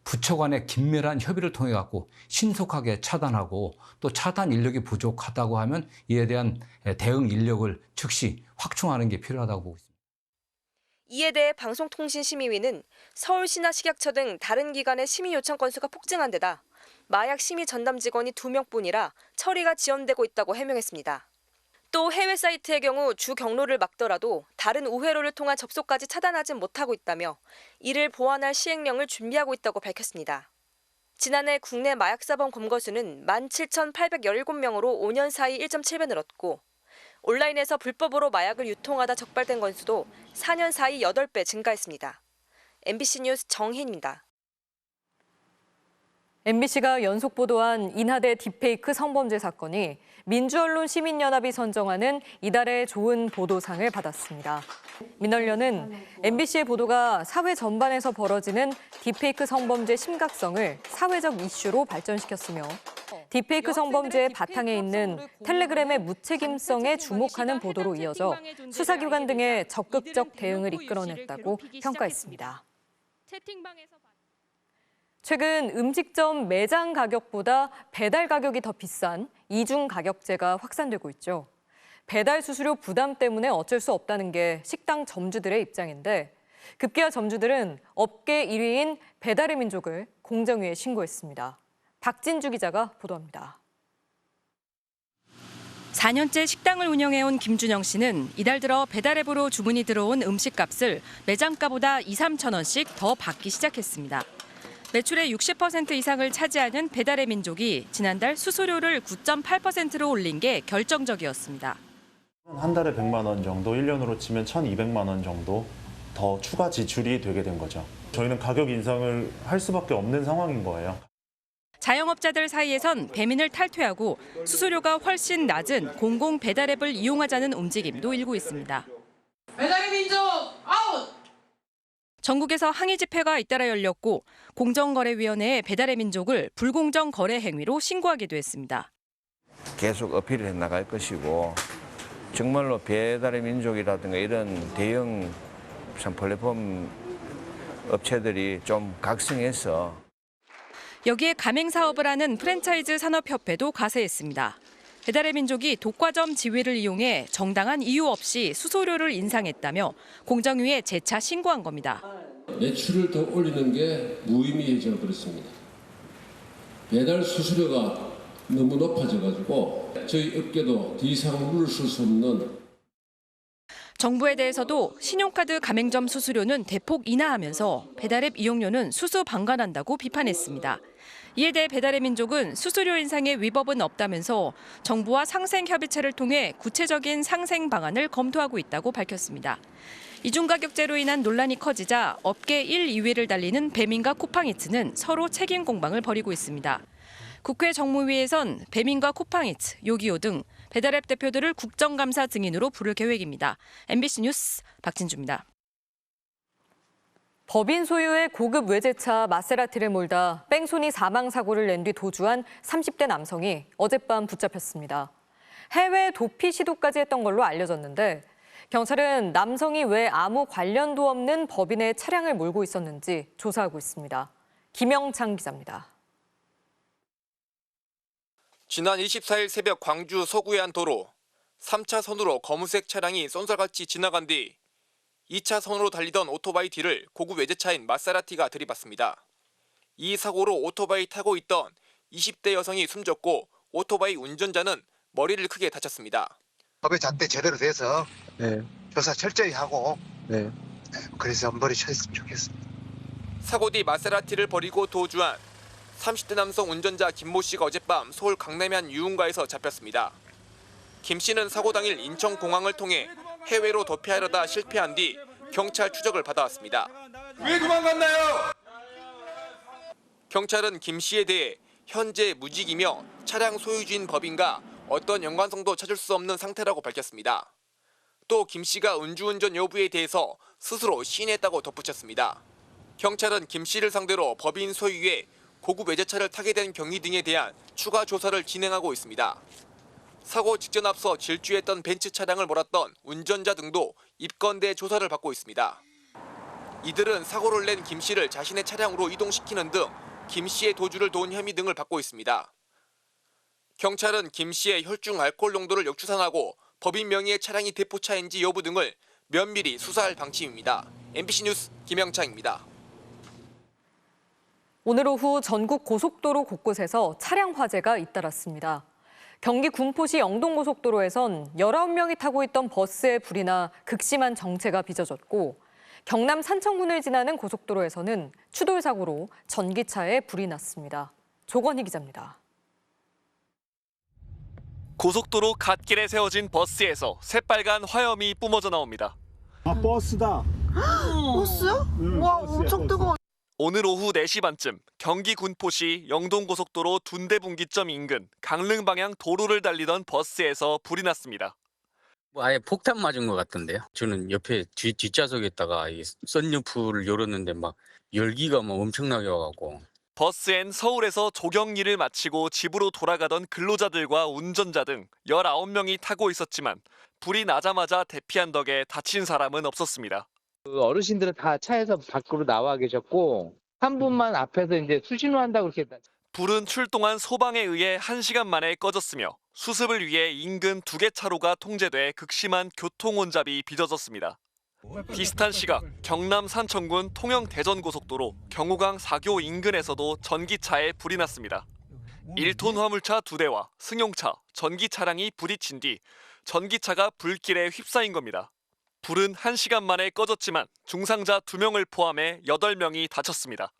부처 간의 긴밀한 협의를 통해 갖고 신속하게 차단하고 또 차단 인력이 부족하다고 하면 이에 대한 대응 인력을 즉시 확충하는 게 필요하다고 보고 있습니다. 이에 대해 방송통신심의위는 서울시나 식약처 등 다른 기관의 심의 요청 건수가 폭증한 데다 마약 심의 전담 직원이 2명뿐이라 처리가 지연되고 있다고 해명했습니다. 또 해외 사이트의 경우 주 경로를 막더라도 다른 우회로를 통한 접속까지 차단하지 못하고 있다며 이를 보완할 시행령을 준비하고 있다고 밝혔습니다. 지난해 국내 마약사범 검거수는 17,817명으로 5년 사이 1.7배 늘었고 온라인에서 불법으로 마약을 유통하다 적발된 건수도 4년 사이 8배 증가했습니다. MBC 뉴스 정혜인입니다. MBC가 연속 보도한 인하대 딥페이크 성범죄 사건이 민주언론 시민연합이 선정하는 이달의 좋은 보도상을 받았습니다. 민언련은 MBC의 보도가 사회 전반에서 벌어지는 딥페이크 성범죄 심각성을 사회적 이슈로 발전시켰으며 딥페이크 성범죄의 바탕에 있는 텔레그램의 무책임성에 주목하는 보도로 이어져 수사기관 등의 적극적 대응을 이끌어냈다고 평가했습니다. 최근 음식점 매장 가격보다 배달 가격이 더 비싼 이중 가격제가 확산되고 있죠. 배달 수수료 부담 때문에 어쩔 수 없다는 게 식당 점주들의 입장인데 급기야 점주들은 업계 1위인 배달의 민족을 공정위에 신고했습니다. 박진주 기자가 보도합니다. 4년째 식당을 운영해온 김준영 씨는 이달 들어 배달앱으로 주문이 들어온 음식값을 매장가보다 2, 3천 원씩 더 받기 시작했습니다. 매출의 60% 이상을 차지하는 배달의 민족이 지난달 수수료를 9.8%로 올린 게 결정적이었습니다. 한 달에 100만 원 정도, 1년으로 치면 1,200만 원 정도 더 추가 지출이 되게 된 거죠. 저희는 가격 인상을 할 수밖에 없는 상황인 거예요. 자영업자들 사이에선 배민을 탈퇴하고 수수료가 훨씬 낮은 공공 배달앱을 이용하자는 움직임도 일고 있습니다. 배달의 민족 아웃! 전국에서 항의 집회가 잇따라 열렸고 공정거래위원회에 배달의 민족을 불공정 거래 행위로 신고하기도 했습니다. 계속 어필을 해나갈 것이고 정말로 배달의 민족이라든가 이런 대형 플랫폼 업체들이 좀 각성해서 여기에 가맹 사업을 하는 프랜차이즈 산업협회도 가세했습니다. 배달의 민족이 독과점 지위를 이용해 정당한 이유 없이 수수료를 인상했다며 공정위에 재차 신고한 겁니다. 매출을 더 올리는 게 무의미해져 버렸습니다. 배달 수수료가 너무 높아져가지고 저희 업계도 더 이상 물러설 수 없는. 정부에 대해서도 신용카드 가맹점 수수료는 대폭 인하하면서 배달앱 이용료는 수수 방관한다고 비판했습니다. 이에 대해 배달의 민족은 수수료 인상에 위법은 없다면서 정부와 상생협의체를 통해 구체적인 상생 방안을 검토하고 있다고 밝혔습니다. 이중가격제로 인한 논란이 커지자 업계 1, 2위를 달리는 배민과 쿠팡이츠는 서로 책임 공방을 벌이고 있습니다. 국회 정무위에선 배민과 쿠팡이츠, 요기요 등 배달앱 대표들을 국정감사 증인으로 부를 계획입니다. MBC 뉴스 박진주입니다. 법인 소유의 고급 외제차 마세라티를 몰다 뺑소니 사망 사고를 낸 뒤 도주한 30대 남성이 어젯밤 붙잡혔습니다. 해외 도피 시도까지 했던 걸로 알려졌는데 경찰은 남성이 왜 아무 관련도 없는 법인의 차량을 몰고 있었는지 조사하고 있습니다. 김영창 기자입니다. 지난 24일 새벽 광주 서구의 한 도로 3차선으로 검은색 차량이 쏜살같이 지나간 뒤 2차선으로 달리던 오토바이 뒤를 고급 외제차인 마세라티가 들이받습니다. 이 사고로 오토바이 타고 있던 20대 여성이 숨졌고 오토바이 운전자는 머리를 크게 다쳤습니다. 법의 잣대 제대로 돼서 조사 철저히 하고 그래서 엄벌이 쳤으면 좋겠습니다. 사고 뒤 마세라티를 버리고 도주한 30대 남성 운전자 김모 씨가 어젯밤 서울 강남의 한 유흥가에서 잡혔습니다. 김 씨는 사고 당일 인천공항을 통해 해외로 도피하려다 실패한 뒤 경찰 추적을 받아왔습니다. 왜 도망갔나요? 경찰은 김 씨에 대해 현재 무직이며 차량 소유주인 법인과 어떤 연관성도 찾을 수 없는 상태라고 밝혔습니다. 또 김 씨가 음주운전 여부에 대해서 스스로 시인했다고 덧붙였습니다. 경찰은 김 씨를 상대로 법인 소유의 고급 외제차를 타게 된 경위 등에 대한 추가 조사를 진행하고 있습니다. 사고 직전 앞서 질주했던 벤츠 차량을 몰았던 운전자 등도 입건돼 조사를 받고 있습니다. 이들은 사고를 낸 김 씨를 자신의 차량으로 이동시키는 등 김 씨의 도주를 도운 혐의 등을 받고 있습니다. 경찰은 김 씨의 혈중 알코올 농도를 역추산하고 법인 명의의 차량이 대포차인지 여부 등을 면밀히 수사할 방침입니다. MBC 뉴스 김영창입니다. 오늘 오후 전국 고속도로 곳곳에서 차량 화재가 잇따랐습니다. 경기 군포시 영동고속도로에선 19명이 타고 있던 버스에 불이 나 극심한 정체가 빚어졌고 경남 산청군을 지나는 고속도로에서는 추돌 사고로 전기차에 불이 났습니다. 조건희 기자입니다. 고속도로 갓길에 세워진 버스에서 새빨간 화염이 뿜어져 나옵니다. 버스다. 버스요? 와, 엄청 뜨거워. 오늘 오후 4시 반쯤 경기 군포시 영동고속도로 둔대분기점 인근 강릉 방향 도로를 달리던 버스에서 불이 났습니다. 아예 폭탄 맞은 것 같던데요. 저는 옆에 뒷좌석에다가 이 썬루프를 열었는데 막 열기가 막 엄청나게 와갖고. 버스엔 서울에서 조경일을 마치고 집으로 돌아가던 근로자들과 운전자 등 19명이 타고 있었지만 불이 나자마자 대피한 덕에 다친 사람은 없었습니다. 어르신들은 다 차에서 밖으로 나와 계셨고 한 분만 앞에서 이제 수신호한다고 그렇게. 불은 출동한 소방에 의해 1시간 만에 꺼졌으며 수습을 위해 인근 2개 차로가 통제돼 극심한 교통 혼잡이 빚어졌습니다. 비슷한 시각 경남 산청군 통영 대전고속도로 경우강 4교 인근에서도 전기차에 불이 났습니다. 1톤 화물차 2대와 승용차, 전기 차량이 부딪힌 뒤 전기차가 불길에 휩싸인 겁니다. 불은 1시간 만에 꺼졌지만 중상자 2명을 포함해 8명이 다쳤습니다.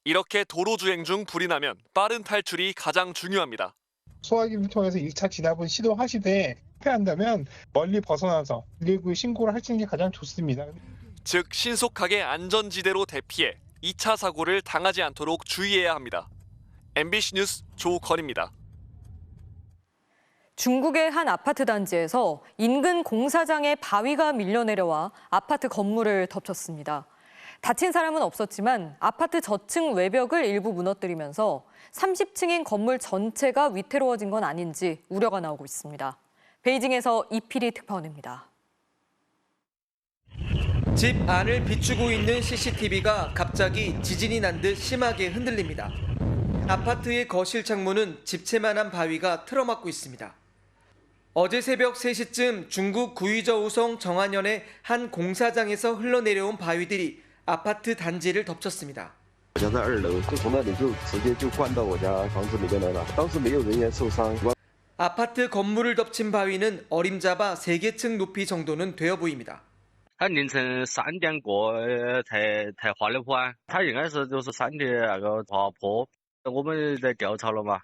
이렇게 도로 주행 중 불이 나면 빠른 탈출이 가장 중요합니다. 소화기를 통해서 1차 진압을 시도하시되 실패한다면 멀리 벗어나서 119 신고를 하시는 게 가장 좋습니다. 즉 신속하게 안전지대로 대피해 2차 사고를 당하지 않도록 주의해야 합니다. MBC 뉴스 조건입니다. 중국의 한 아파트 단지에서 인근 공사장에 바위가 밀려내려와 아파트 건물을 덮쳤습니다. 다친 사람은 없었지만 아파트 저층 외벽을 일부 무너뜨리면서 30층인 건물 전체가 위태로워진 건 아닌지 우려가 나오고 있습니다. 베이징에서 이필희 특파원입니다. 집 안을 비추고 있는 CCTV가 갑자기 지진이 난 듯 심하게 흔들립니다. 아파트의 거실 창문은 집채만한 바위가 틀어막고 있습니다. 어제 새벽 3시쯤 중국 구이저우성 정안현의 한 공사장에서 흘러내려온 바위들이 아파트 단지를 덮쳤습니다. 아파트 건물을 덮친 바위는 어림잡아 3개 층 높이 정도는 되어 보입니다. 凌晨3点过才滑的坡，它应该是就是山的那个滑坡，我们在调查了嘛。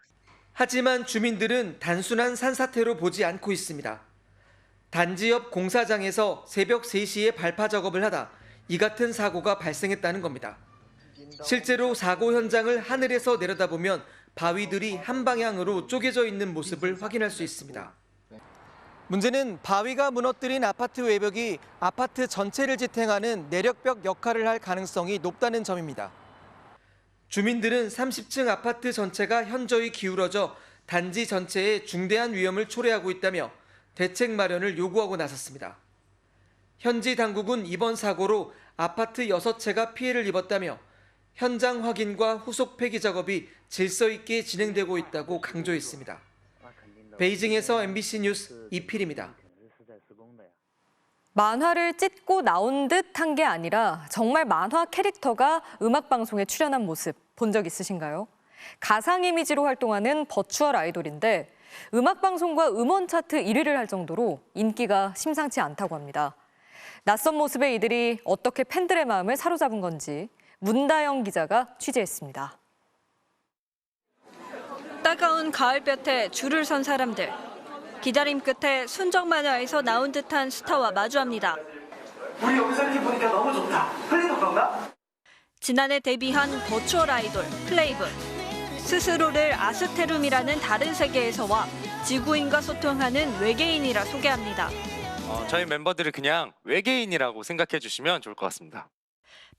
하지만 주민들은 단순한 산사태로 보지 않고 있습니다. 단지 옆 공사장에서 새벽 3시에 발파 작업을 하다 이 같은 사고가 발생했다는 겁니다. 실제로 사고 현장을 하늘에서 내려다보면 바위들이 한 방향으로 쪼개져 있는 모습을 확인할 수 있습니다. 문제는 바위가 무너뜨린 아파트 외벽이 아파트 전체를 지탱하는 내력벽 역할을 할 가능성이 높다는 점입니다. 주민들은 30층 아파트 전체가 현저히 기울어져 단지 전체에 중대한 위험을 초래하고 있다며 대책 마련을 요구하고 나섰습니다. 현지 당국은 이번 사고로 아파트 6채가 피해를 입었다며 현장 확인과 후속 폐기 작업이 질서 있게 진행되고 있다고 강조했습니다. 베이징에서 MBC 뉴스 이필입니다. 만화를 찢고 나온 듯한 게 아니라 정말 만화 캐릭터가 음악방송에 출연한 모습 본 적 있으신가요? 가상 이미지로 활동하는 버추얼 아이돌인데 음악방송과 음원 차트 1위를 할 정도로 인기가 심상치 않다고 합니다. 낯선 모습의 이들이 어떻게 팬들의 마음을 사로잡은 건지 문다영 기자가 취재했습니다. 따가운 가을볕에 줄을 선 사람들. 기다림 끝에 순정 만화에서 나온 듯한 스타와 마주합니다. 우리 여기서 이렇게 보니까 너무 좋다. 플레이브 그런가? 지난해 데뷔한 버추얼 아이돌 플레이브. 스스로를 아스테룸이라는 다른 세계에서와 지구인과 소통하는 외계인이라 소개합니다. 저희 멤버들을 그냥 외계인이라고 생각해 주시면 좋을 것 같습니다.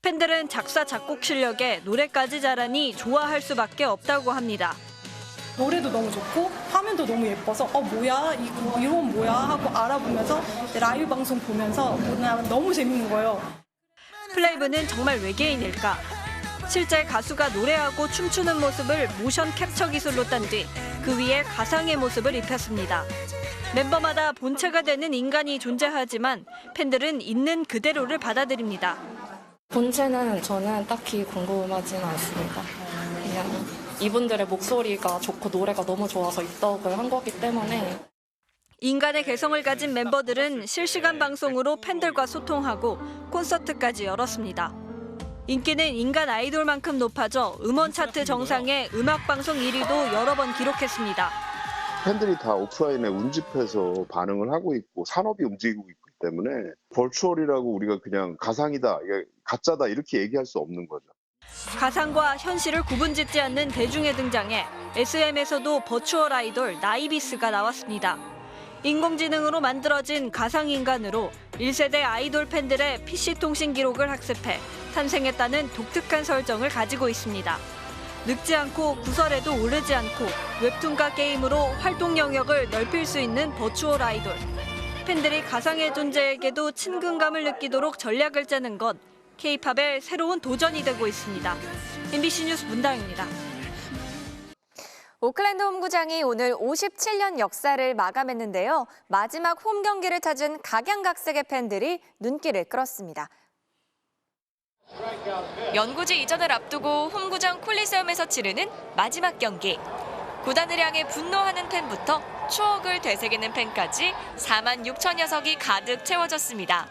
팬들은 작사, 작곡 실력에 노래까지 잘하니 좋아할 수밖에 없다고 합니다. 노래도 너무 좋고 화면도 너무 예뻐서 뭐야 이건 뭐야 하고 알아보면서 라이브 방송 보면서 너무 재밌는 거예요. 플레이브는 정말 외계인일까? 실제 가수가 노래하고 춤추는 모습을 모션 캡처 기술로 딴 뒤 그 위에 가상의 모습을 입혔습니다. 멤버마다 본체가 되는 인간이 존재하지만 팬들은 있는 그대로를 받아들입니다. 본체는 저는 딱히 궁금하지는 않습니다. 그냥 이분들의 목소리가 좋고 노래가 너무 좋아서 입덕을 한 거기 때문에. 인간의 개성을 가진 멤버들은 실시간 방송으로 팬들과 소통하고 콘서트까지 열었습니다. 인기는 인간 아이돌만큼 높아져 음원 차트 정상에 음악방송 1위도 여러 번 기록했습니다. 팬들이 다 오프라인에 운집해서 반응을 하고 있고 산업이 움직이고 있기 때문에 버추얼이라고 우리가 그냥 가상이다, 이게 가짜다 이렇게 얘기할 수 없는 거죠. 가상과 현실을 구분짓지 않는 대중의 등장에 SM에서도 버추얼 아이돌 나이비스가 나왔습니다. 인공지능으로 만들어진 가상인간으로 1세대 아이돌 팬들의 PC통신 기록을 학습해 탄생했다는 독특한 설정을 가지고 있습니다. 늙지 않고 구설에도 오르지 않고 웹툰과 게임으로 활동 영역을 넓힐 수 있는 버추얼 아이돌. 팬들이 가상의 존재에게도 친근감을 느끼도록 전략을 짜는 것, K-팝의 새로운 도전이 되고 있습니다. MBC 뉴스 문다영입니다. 오클랜드 홈구장이 오늘 57년 역사를 마감했는데요. 마지막 홈 경기를 찾은 각양각색의 팬들이 눈길을 끌었습니다. 연고지 이전을 앞두고 홈구장 콜리세움에서 치르는 마지막 경기. 구단을 향해 분노하는 팬부터 추억을 되새기는 팬까지 4만 6천여 석이 가득 채워졌습니다.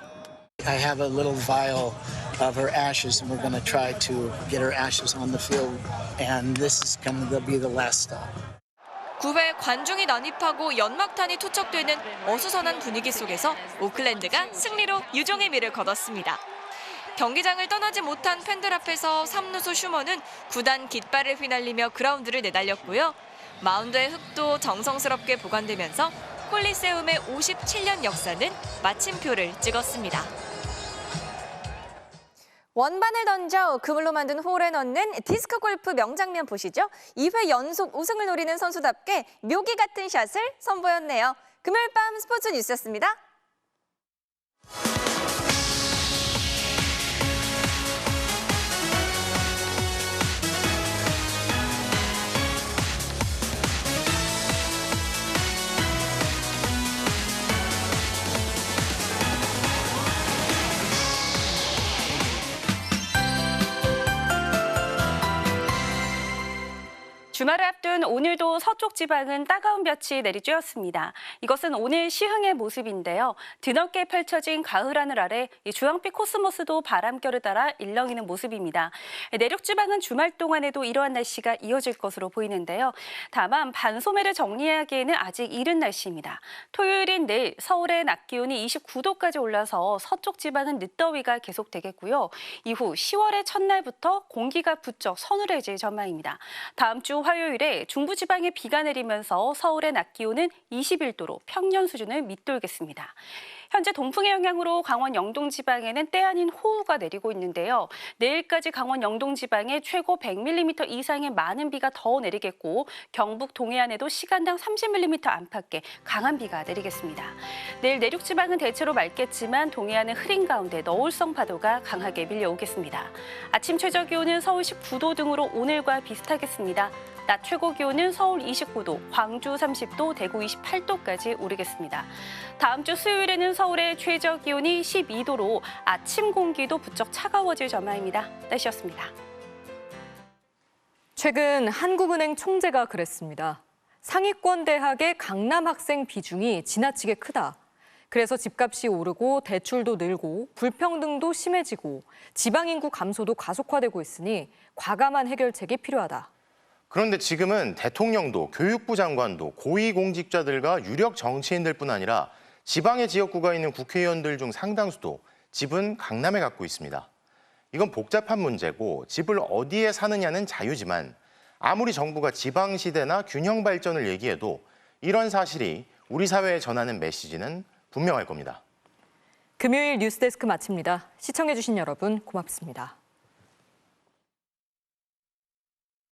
I have a little vial of her ashes and we're going to try to get her ashes on the field and this is going to be the last stop. 9회 관중이 난입하고 연막탄이 투척되는 어수선한 분위기 속에서 오클랜드가 승리로 유종의 미를 거뒀습니다. 경기장을 떠나지 못한 팬들 앞에서 3루수 슈머는 구단 깃발을 휘날리며 그라운드를 내달렸고요. 마운드의 흙도 정성스럽게 보관되면서 콜리세움의 57년 역사는 마침표를 찍었습니다. 원반을 던져 그물로 만든 홀에 넣는 디스크 골프 명장면 보시죠. 2회 연속 우승을 노리는 선수답게 묘기 같은 샷을 선보였네요. 금요일 밤 스포츠 뉴스였습니다. 주말을 앞둔 오늘도 서쪽 지방은 따가운 볕이 내리쬐었습니다. 이것은 오늘 시흥의 모습인데요. 드넓게 펼쳐진 가을 하늘 아래 주황빛 코스모스도 바람결을 따라 일렁이는 모습입니다. 내륙 지방은 주말 동안에도 이러한 날씨가 이어질 것으로 보이는데요. 다만 반소매를 정리하기에는 아직 이른 날씨입니다. 토요일인 내일 서울의 낮 기온이 29도까지 올라서 서쪽 지방은 늦더위가 계속되겠고요. 이후 10월의 첫날부터 공기가 부쩍 서늘해질 전망입니다. 다음 주 화요일에 중부지방에 비가 내리면서 서울의 낮 기온은 21도로 평년 수준을 밑돌겠습니다. 현재 동풍의 영향으로 강원 영동 지방에는 때 아닌 호우가 내리고 있는데요. 내일까지 강원 영동 지방에 최고 100mm 이상의 많은 비가 더 내리겠고 경북 동해안에도 시간당 30mm 안팎의 강한 비가 내리겠습니다. 내일 내륙 지방은 대체로 맑겠지만 동해안은 흐린 가운데 너울성 파도가 강하게 밀려오겠습니다. 아침 최저 기온은 서울 19도 등으로 오늘과 비슷하겠습니다. 낮 최고 기온은 서울 29도, 광주 30도, 대구 28도까지 오르겠습니다. 다음 주 수요일에는 서울의 최저 기온이 12도로 아침 공기도 부쩍 차가워질 전망입니다. 날씨였습니다. 최근 한국은행 총재가 그랬습니다. 상위권 대학의 강남 학생 비중이 지나치게 크다. 그래서 집값이 오르고 대출도 늘고 불평등도 심해지고 지방 인구 감소도 가속화되고 있으니 과감한 해결책이 필요하다. 그런데 지금은 대통령도 교육부 장관도 고위공직자들과 유력 정치인들뿐 아니라 지방의 지역구가 있는 국회의원들 중 상당수도 집은 강남에 갖고 있습니다. 이건 복잡한 문제고 집을 어디에 사느냐는 자유지만 아무리 정부가 지방시대나 균형 발전을 얘기해도 이런 사실이 우리 사회에 전하는 메시지는 분명할 겁니다. 금요일 뉴스데스크 마칩니다. 시청해주신 여러분 고맙습니다.